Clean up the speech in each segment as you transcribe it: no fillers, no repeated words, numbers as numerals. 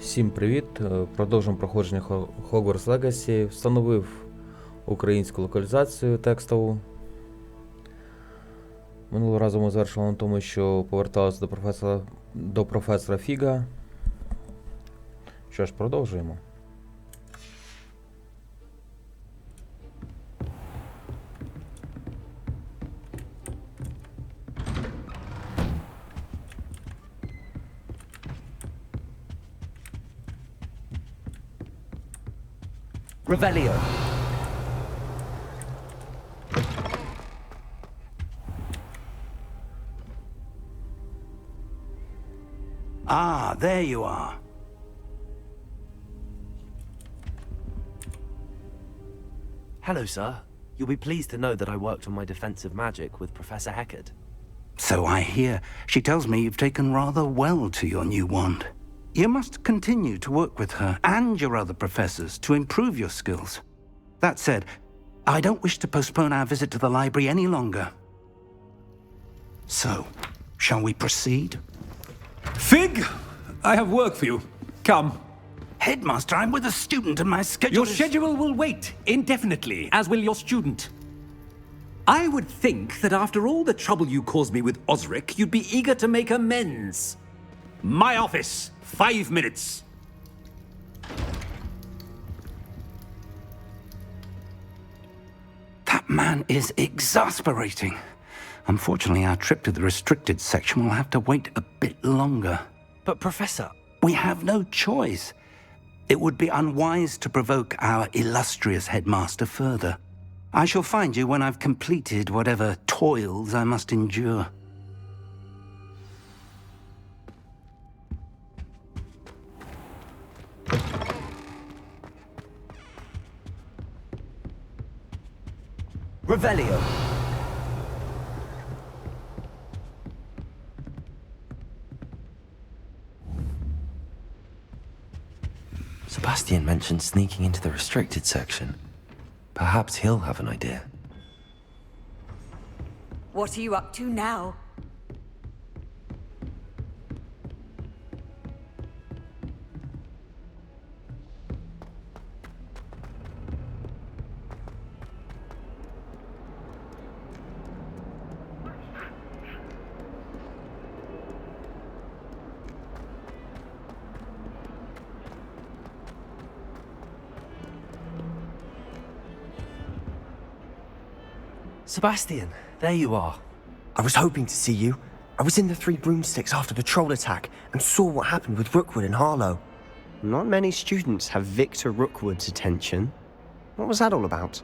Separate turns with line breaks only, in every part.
Всім привіт! Продовжуємо проходження Hogwarts Legacy. Встановив українську локалізацію текстову. Минулого разу ми завершили на тому, що поверталися до професора Фіга. Що ж, продовжуємо.
Revelio.
Ah, there you are.
Hello, sir. You'll be pleased to know that I worked on my defensive magic with Professor Heckard.
So I hear. She tells me you've taken rather well to your new wand. You must continue to work with her and your other professors to improve your skills. That said, I don't wish to postpone our visit to the library any longer. So, shall we proceed?
Fig, I have work for you. Come.
Headmaster, I'm with a student and my schedule
Your schedule will wait indefinitely, as will your student. I would think that after all the trouble you caused me with Osric, you'd be eager to make amends. My office, 5 minutes.
That man is exasperating. Unfortunately, our trip to the restricted section will have to wait a bit longer.
But, Professor...
We have no choice. It would be unwise to provoke our illustrious headmaster further. I shall find you when I've completed whatever toils I must endure.
Revelio. Sebastian mentioned sneaking into the restricted section. Perhaps he'll have an idea.
What are you up to now?
Sebastian, there you are.
I was hoping to see you. I was in the Three Broomsticks after the troll attack and saw what happened with Rookwood and Harlow.
Not many students have Victor Rookwood's attention. What was that all about?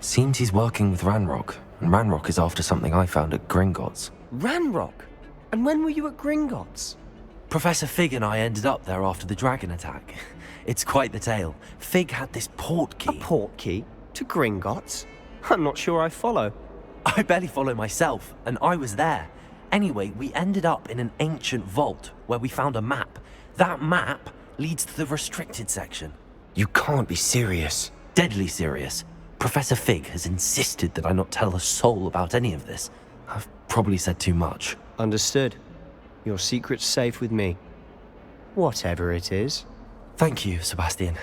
Seems he's working with Ranrock, and Ranrock is after something I found at Gringotts.
Ranrock? And when were you at Gringotts?
Professor Fig and I ended up there after the dragon attack. It's quite the tale. Fig had this port key.
A port key? To Gringotts? I'm not sure I follow.
I barely follow myself, and I was there. Anyway, we ended up in an ancient vault where we found a map. That map leads to the restricted section.
You can't be serious.
Deadly serious. Professor Fig has insisted that I not tell a soul about any of this. I've probably said too much.
Understood. Your secret's safe with me. Whatever it is.
Thank you, Sebastian.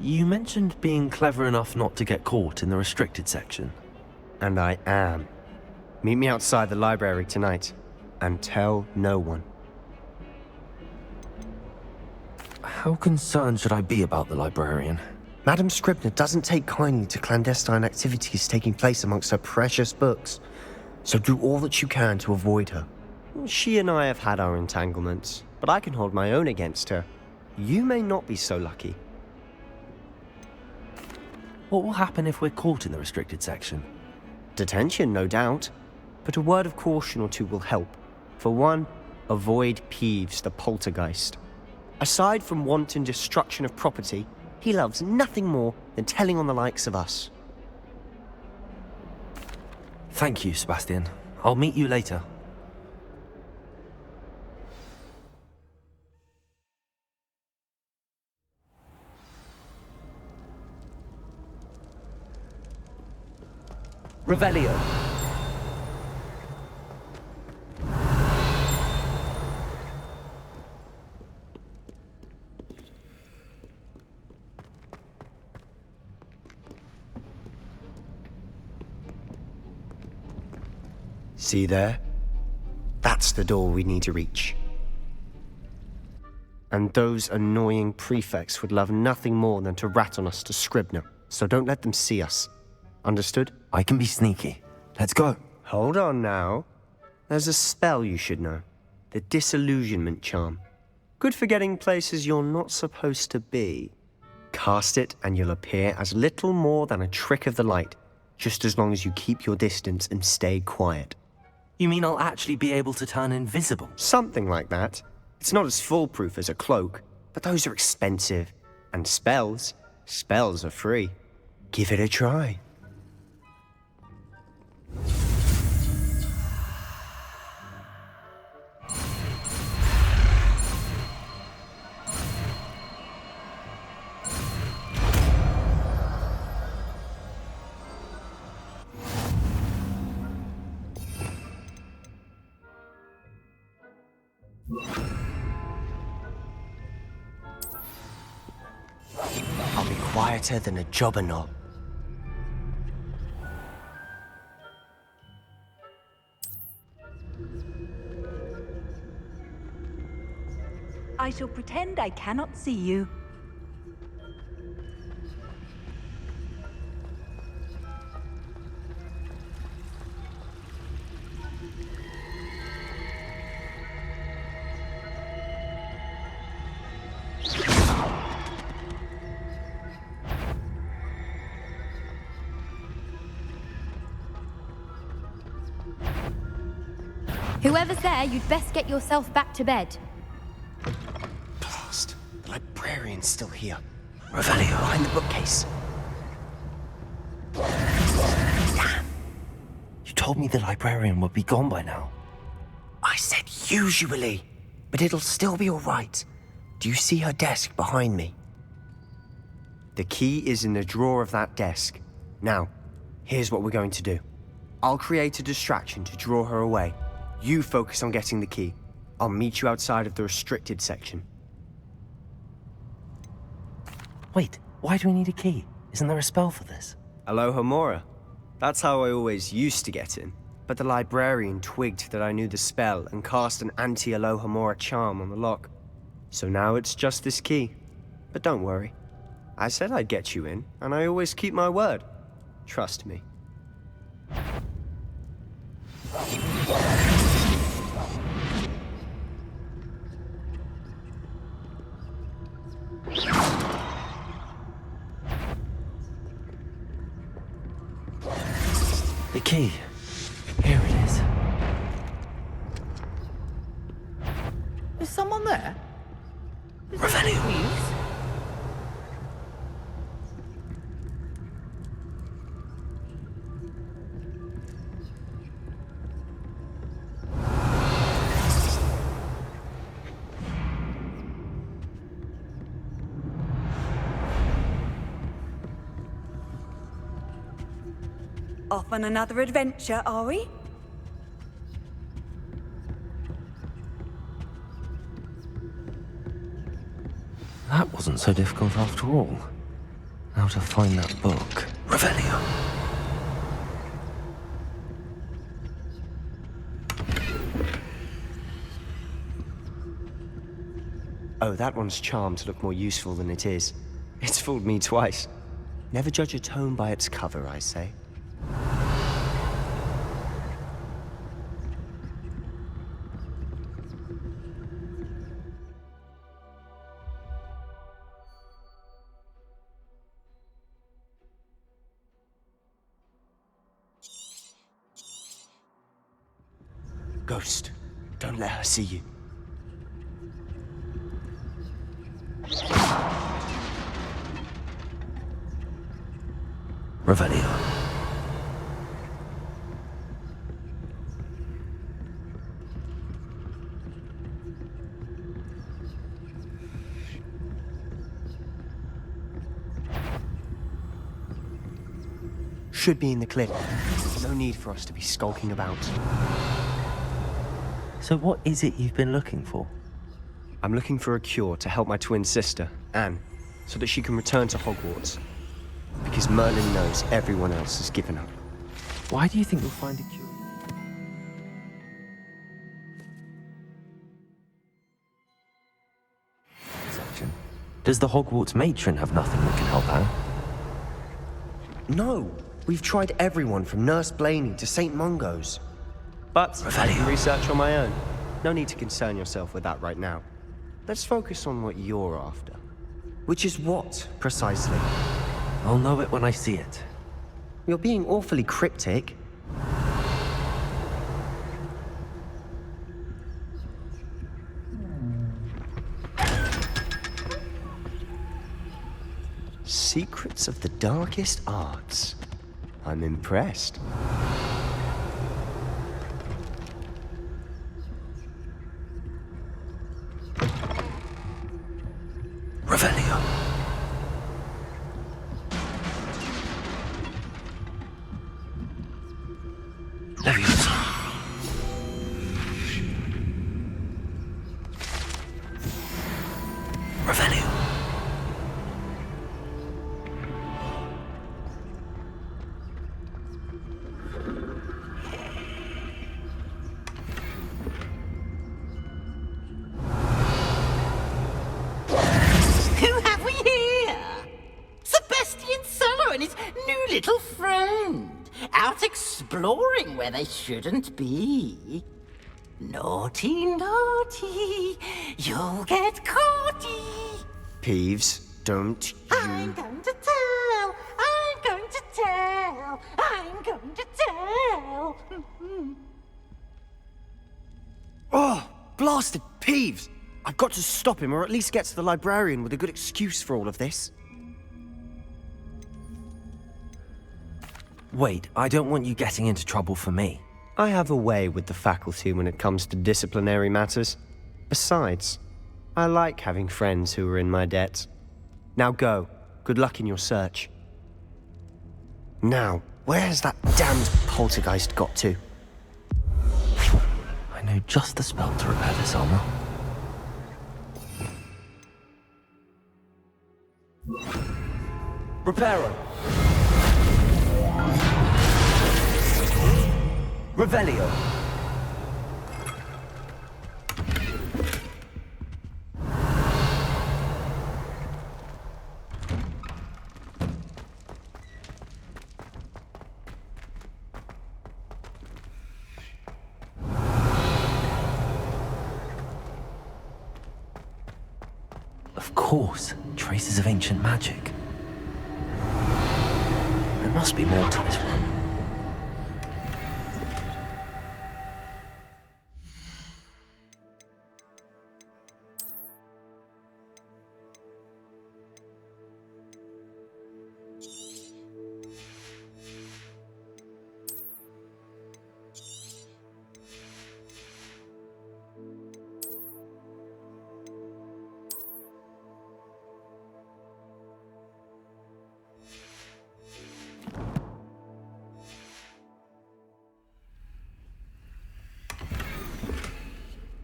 You mentioned being clever enough not to get caught in the restricted section.
And I am. Meet me outside the library tonight. And tell no one.
How concerned should I be about the librarian?
Madam Scribner doesn't take kindly to clandestine activities taking place amongst her precious books. So do all that you can to avoid her.
She and I have had our entanglements, but I can hold my own against her. You may not be so lucky.
What will happen if we're caught in the restricted section?
Detention, no doubt. But a word of caution or two will help. For one, avoid Peeves, the poltergeist. Aside from wanton destruction of property, he loves nothing more than telling on the likes of us.
Thank you, Sebastian. I'll meet you later. Revelio.
See there? That's the door we need to reach. And those annoying prefects would love nothing more than to rat on us to Scribner, so don't let them see us. Understood?
I can be sneaky. Let's go.
Hold on now. There's a spell you should know. The Disillusionment Charm. Good for getting places you're not supposed to be. Cast it and you'll appear as little more than a trick of the light, just as long as you keep your distance and stay quiet.
You mean I'll actually be able to turn invisible?
Something like that. It's not as foolproof as a cloak, but those are expensive. And spells are free. Give it a try. I'll be quieter than a jobberknoll.
I shall pretend I cannot see you.
Whoever's there, you'd best get yourself back to bed.
Blast. The librarian's still here.
Revelio.
Behind the bookcase.
Damn. You told me the librarian would be gone by now.
I said usually, but it'll still be all right. Do you see her desk behind me? The key is in the drawer of that desk. Now, here's what we're going to do. I'll create a distraction to draw her away. You focus on getting the key. I'll meet you outside of the restricted section.
Wait, why do we need a key? Isn't there a spell for this?
Aloha Mora. That's how I always used to get in. But the librarian twigged that I knew the spell and cast an anti-Aloha Mora charm on the lock. So now it's just this key. But don't worry. I said I'd get you in, and I always keep my word. Trust me.
The key. Here it is.
Is someone there?
Revelio.
Off on another adventure, are we?
That wasn't so difficult after all. How to find that book. Revelio.
Oh, that one's charmed to look more useful than it is. It's fooled me twice. Never judge a tome by its cover, I say. Ghost, don't let her see you.
Revelio.
Should be in the clip. No need for us to be skulking about.
So what is it you've been looking for?
I'm looking for a cure to help my twin sister, Anne, so that she can return to Hogwarts. Because Merlin knows everyone else has given up.
Why do you think you'll find a cure? Does the Hogwarts matron have nothing that can help her?
No, we've tried everyone from Nurse Blaney to St. Mungo's. But I
Revelio.
can research on my own. No need to concern yourself with that right now. Let's focus on what you're after. Which is what, precisely?
I'll know it when I see it.
You're being awfully cryptic. Secrets of the darkest arts. I'm impressed.
Revelio. Leviosa. Revelio.
Who have we here? Sebastian Solo and his new little friend. Out exploring where they shouldn't be. Naughty, naughty. You'll get caughty.
Peeves, don't
I'm
you...
going to tell. I'm going to tell. I'm going to tell.
Oh, blasted Peeves! I've got to stop him, or at least get to the librarian with a good excuse for all of this.
Wait, I don't want you getting into trouble for me.
I have a way with the faculty when it comes to disciplinary matters. Besides, I like having friends who are in my debt. Now go. Good luck in your search. Now, where's that damned poltergeist got to?
I know just the spell to repair this armor. Reparo. Revelio. Of course, traces of ancient magic. There must be more to this one.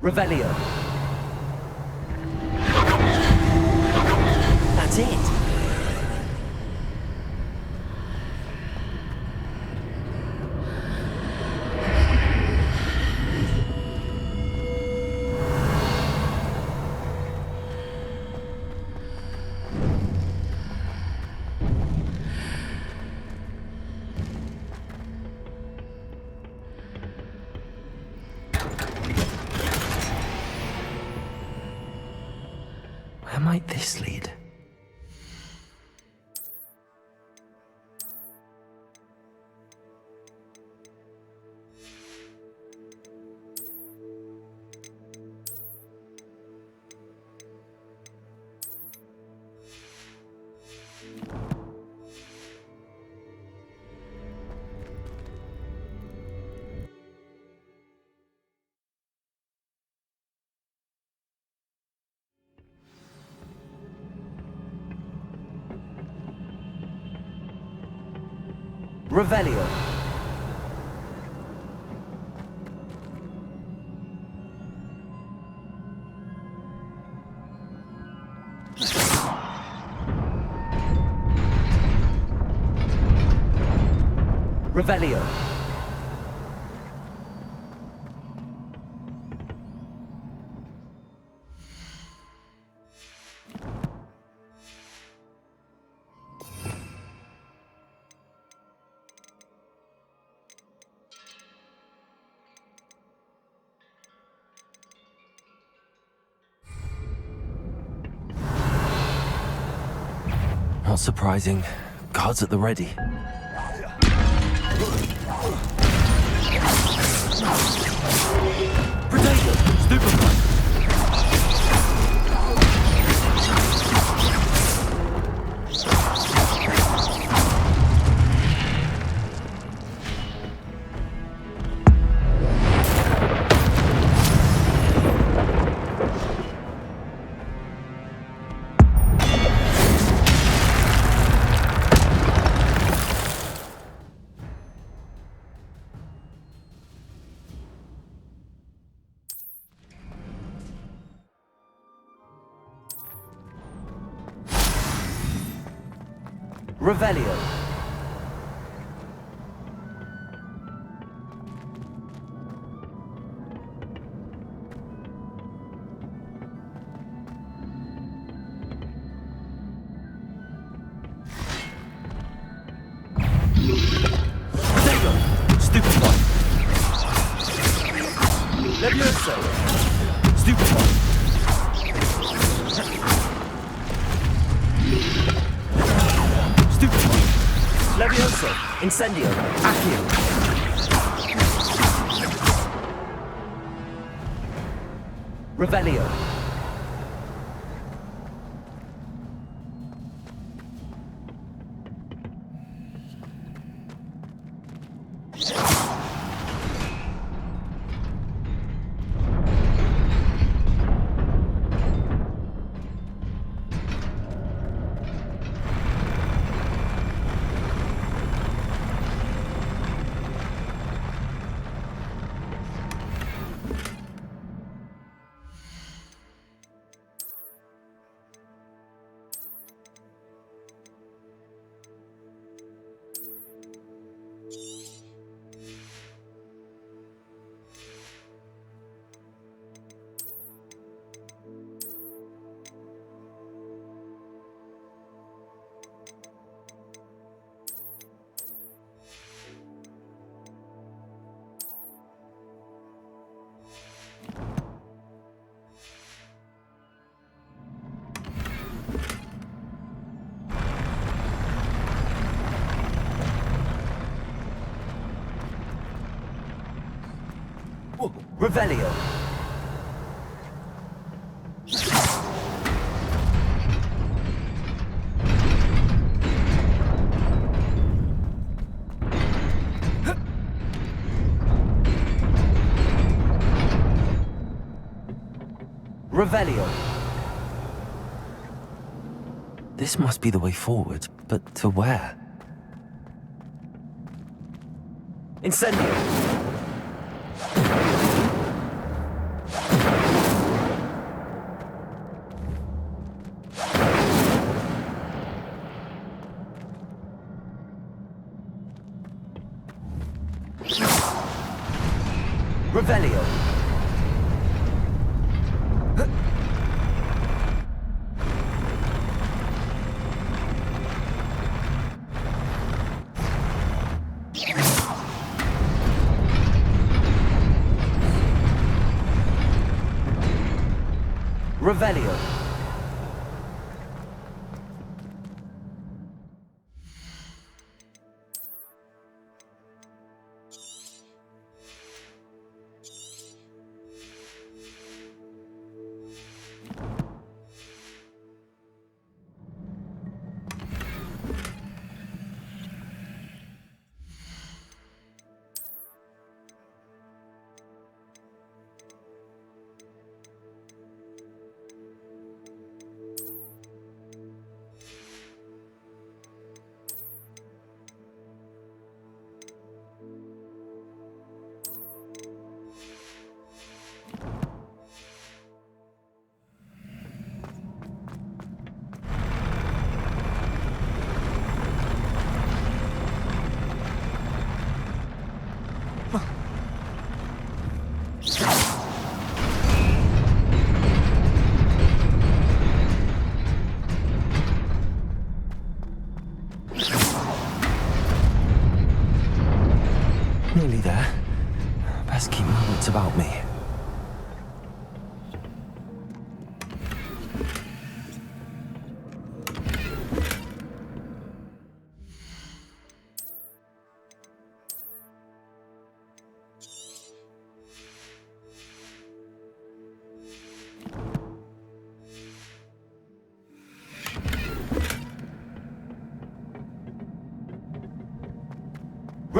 Revelio. That's it. Where might this lead? Revelio. Revelio. Not surprising. Guards at the ready. Predator! Stupefy! Revelio. Potato. Stupefy. Levioso. Stupefy. Levioso, Incendio, Accio. Revelio. Revelio. Revelio. This must be the way forward, but to where? Incendio. Revelio. Revelio. Nearly there. Best keep my wits about me.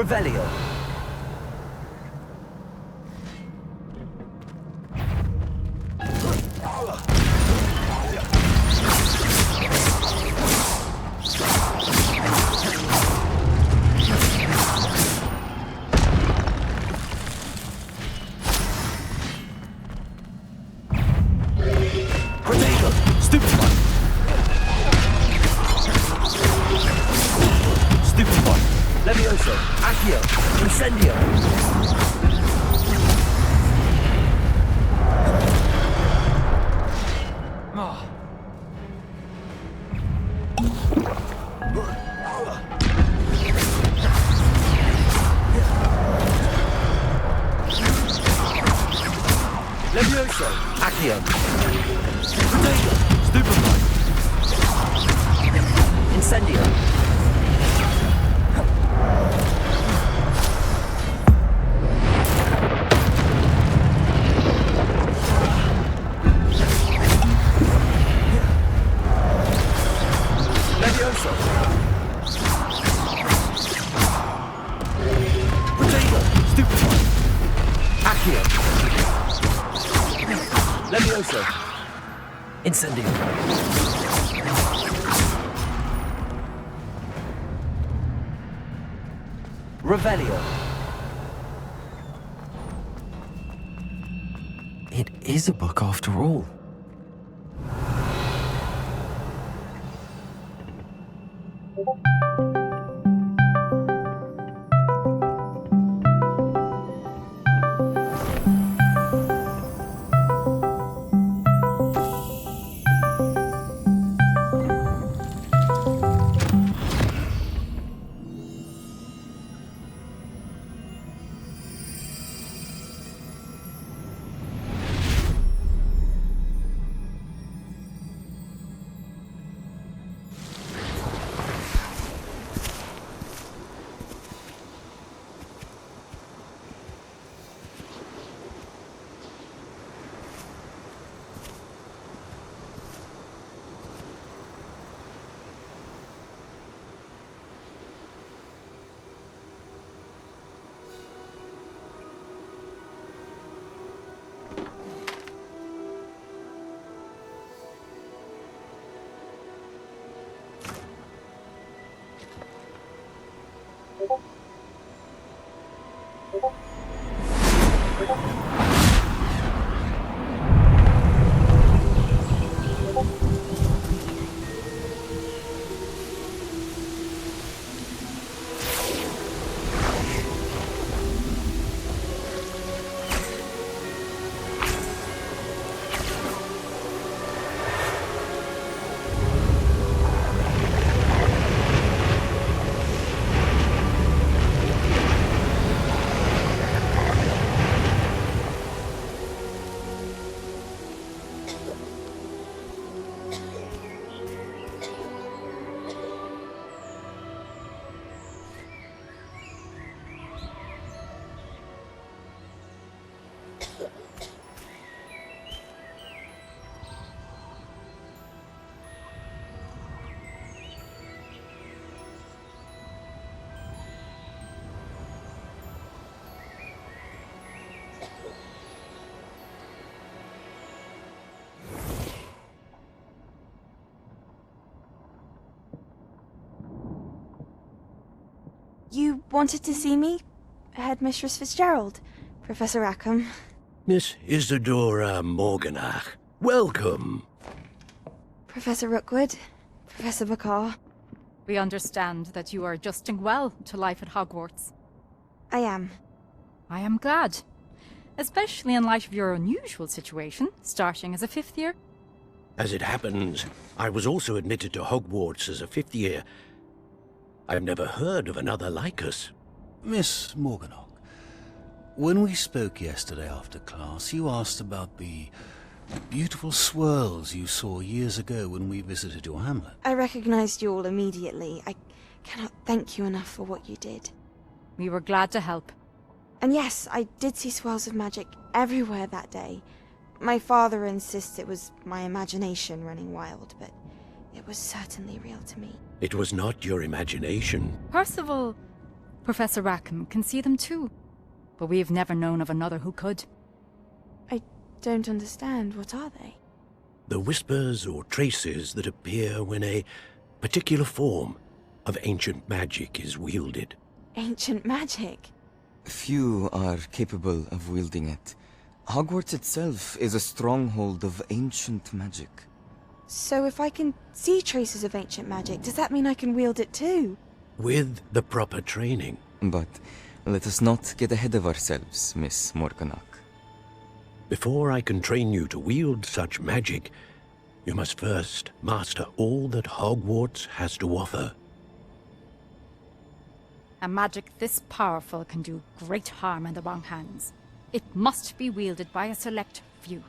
Revelio. Levioso, Accio, Incendio. Levioso, Accio. Stupefy. Incendio. Levioso. Incendio. Revelio. It is a book after all.
You wanted to see me? Headmistress Fitzgerald? Professor Rackham?
Miss Isadora Morganach, welcome.
Professor Rookwood? Professor Bakar?
We understand that you are adjusting well to life at Hogwarts.
I am.
I am glad. Especially in light of your unusual situation, starting as a fifth year.
As it happens, I was also admitted to Hogwarts as a fifth year. I've never heard of another like us.
Miss Morganach, when we spoke yesterday after class, you asked about the beautiful swirls you saw years ago when we visited your hamlet.
I recognized you all immediately. I cannot thank you enough for what you did.
We were glad to help.
And yes, I did see swirls of magic everywhere that day. My father insists it was my imagination running wild, but it was certainly real to me.
It was not your imagination.
Percival, Professor Rackham can see them too, but we've never known of another who could.
I don't understand. What are they?
The whispers or traces that appear when a particular form of ancient magic is wielded.
Ancient magic?
Few are capable of wielding it. Hogwarts itself is a stronghold of ancient magic.
So if I can see traces of ancient magic, does that mean I can wield it too?
With the proper training.
But let us not get ahead of ourselves, Miss Morganach.
Before I can train you to wield such magic, you must first master all that Hogwarts has to offer.
A magic this powerful can do great harm in the wrong hands. It must be wielded by a select few.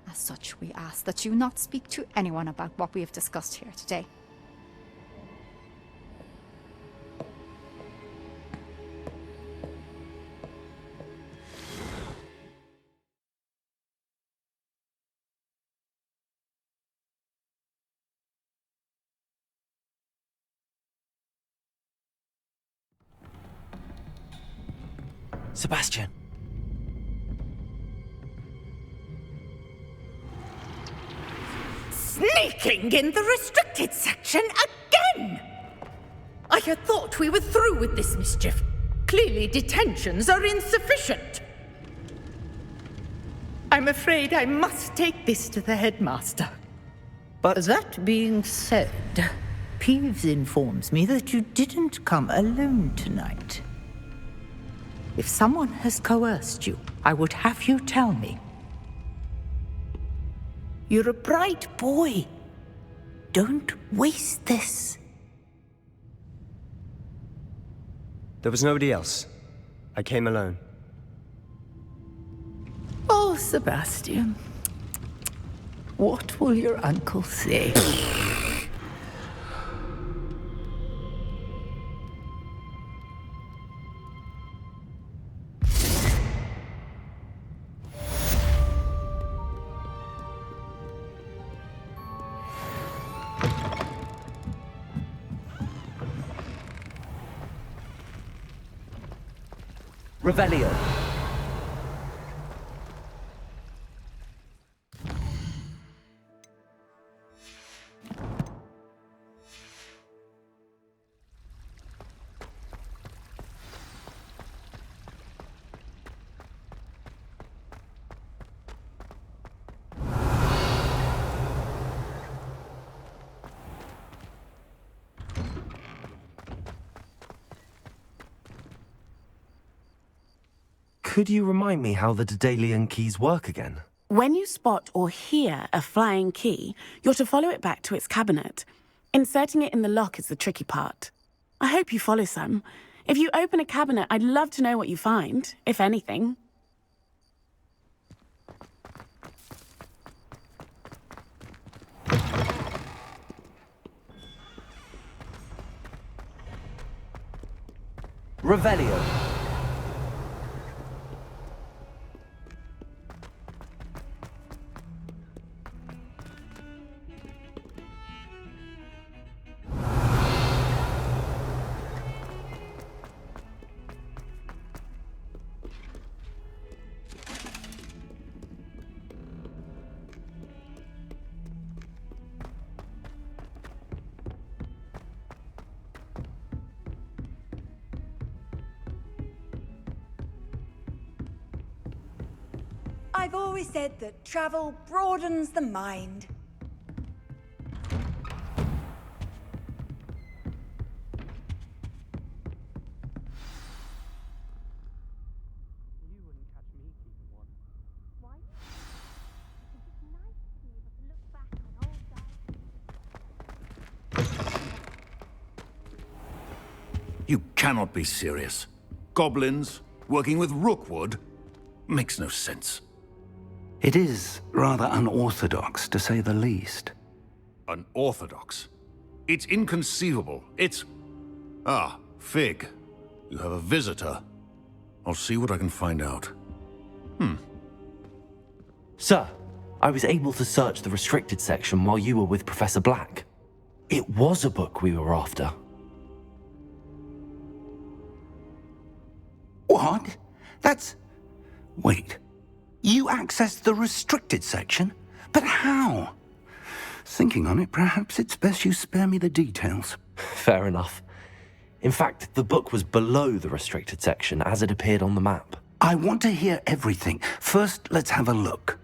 As such, we ask that you not speak to anyone about what we have discussed here today.
Sebastian.
Sneaking in the restricted section again! I had thought we were through with this mischief. Clearly detentions are insufficient. I'm afraid I must take this to the headmaster.
But that being said, Peeves informs me that you didn't come alone tonight. If someone has coerced you, I would have you tell me. You're a bright boy. Don't waste this.
There was nobody else. I came alone.
Oh, Sebastian. What will your uncle say?
Revelio. Could you remind me how the Daedalian keys work again?
When you spot or hear a flying key, you're to follow it back to its cabinet. Inserting it in the lock is the tricky part. I hope you follow some. If you open a cabinet, I'd love to know what you find, if anything.
Revelio.
I've always said that travel broadens the mind.
You cannot be serious. Goblins working with Rookwood makes no sense.
It is rather unorthodox, to say the least.
Unorthodox? It's inconceivable. It's... Ah, Fig. You have a visitor. I'll see what I can find out.
Sir, I was able to search the restricted section while you were with Professor Black. It was a book we were after.
What? That's... Wait. You accessed the restricted section? But how? Thinking on it, perhaps it's best you spare me the details.
Fair enough. In fact, the book was below the restricted section as it appeared on the map.
I want to hear everything. First, let's have a look.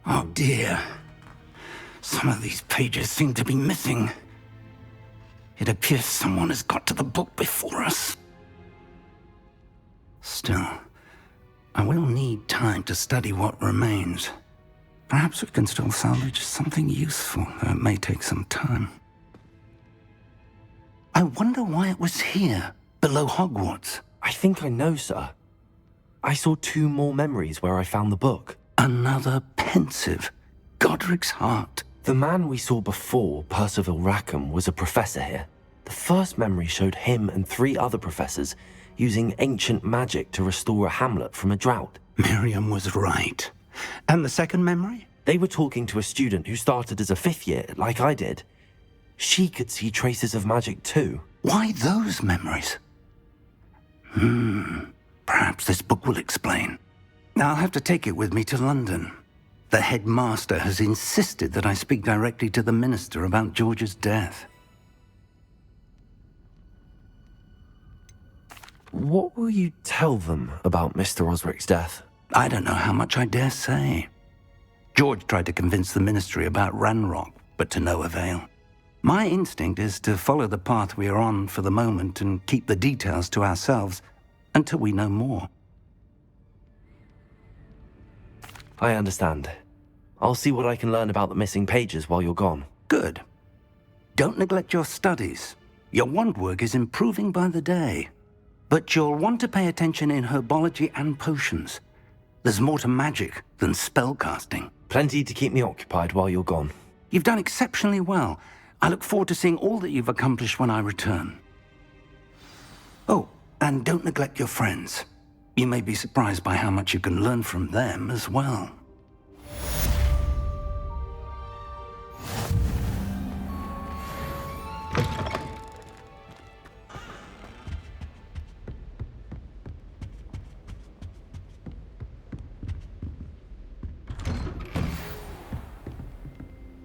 Oh dear. Some of these pages seem to be missing. It appears someone has got to the book before us. Still, I will need time to study what remains. Perhaps we can still salvage something useful, though it may take some time. I wonder why it was here, below Hogwarts.
I think I know, sir. I saw 2 more memories where I found the book.
Another pensive. Godric's heart.
The man we saw before, Percival Rackham, was a professor here. The first memory showed him and 3 other professors using ancient magic to restore a hamlet from a drought.
Miriam was right. And the second memory?
They were talking to a student who started as a 5th year, like I did. She could see traces of magic too.
Why those memories? Perhaps this book will explain. I'll have to take it with me to London. The headmaster has insisted that I speak directly to the minister about George's death.
What will you tell them about Mr. Osric's death?
I don't know how much I dare say. George tried to convince the ministry about Ranrock, but to no avail. My instinct is to follow the path we are on for the moment and keep the details to ourselves until we know more.
I understand. I'll see what I can learn about the missing pages while you're gone.
Good. Don't neglect your studies. Your wand work is improving by the day. But you'll want to pay attention in herbology and potions. There's more to magic than spellcasting.
Plenty to keep me occupied while you're gone.
You've done exceptionally well. I look forward to seeing all that you've accomplished when I return. Oh, and don't neglect your friends. You may be surprised by how much you can learn from them as well.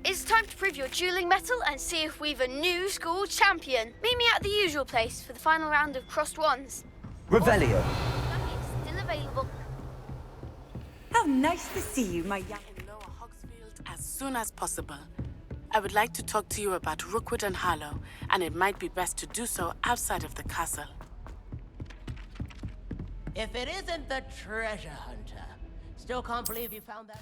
It's time to prove your dueling mettle and see if we've a new school champion. Meet me at the usual place for the final round of crossed wands.
Revelio.
Still available.
How nice to see you, my young...
As soon as possible. I would like to talk to you about Rookwood and Harlow, and it might be best to do so outside of the castle.
If it isn't the treasure hunter. Still can't believe you found that...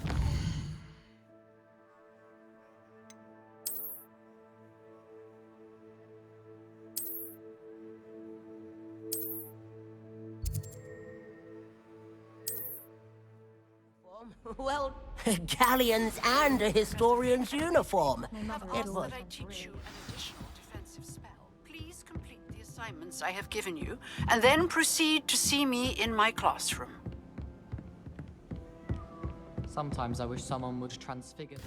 Well, galleons and a historian's uniform.
That I teach you an additional defensive spell. Please complete the assignments I have given you, and then proceed to see me in my classroom.
Sometimes I wish someone would transfigure.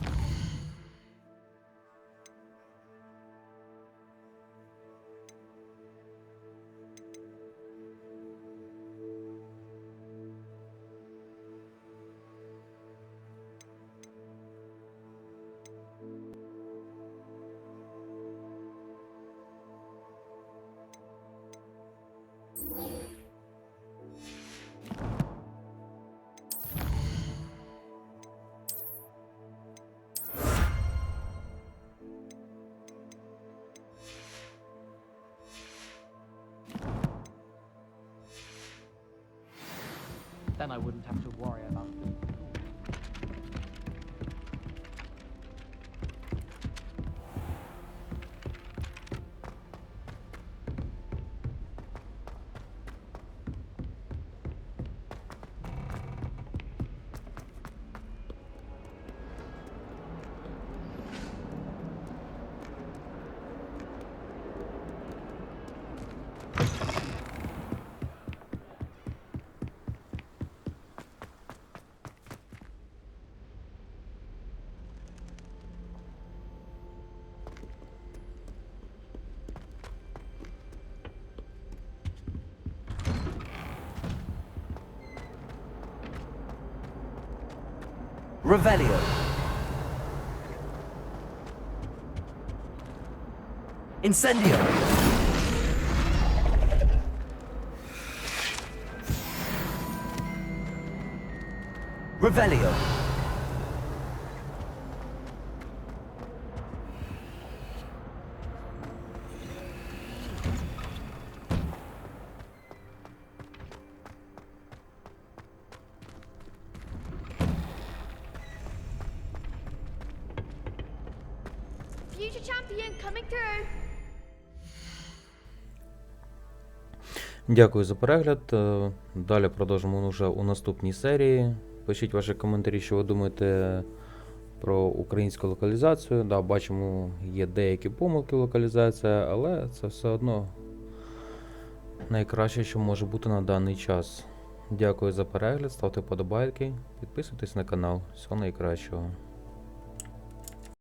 Then I wouldn't have to worry about them.
Revelio. Incendio. Revelio.
Future champion coming through.
Дякую за перегляд. Далі продовжимо вже у наступній серії. Пишіть ваші коментарі, що ви думаєте про українську локалізацію. Да, бачимо, є деякі помилки в локалізації, але це все одно найкраще, що може бути на даний час. Дякую за перегляд, ставте подобайки, підписуйтесь на канал. Всього найкращого.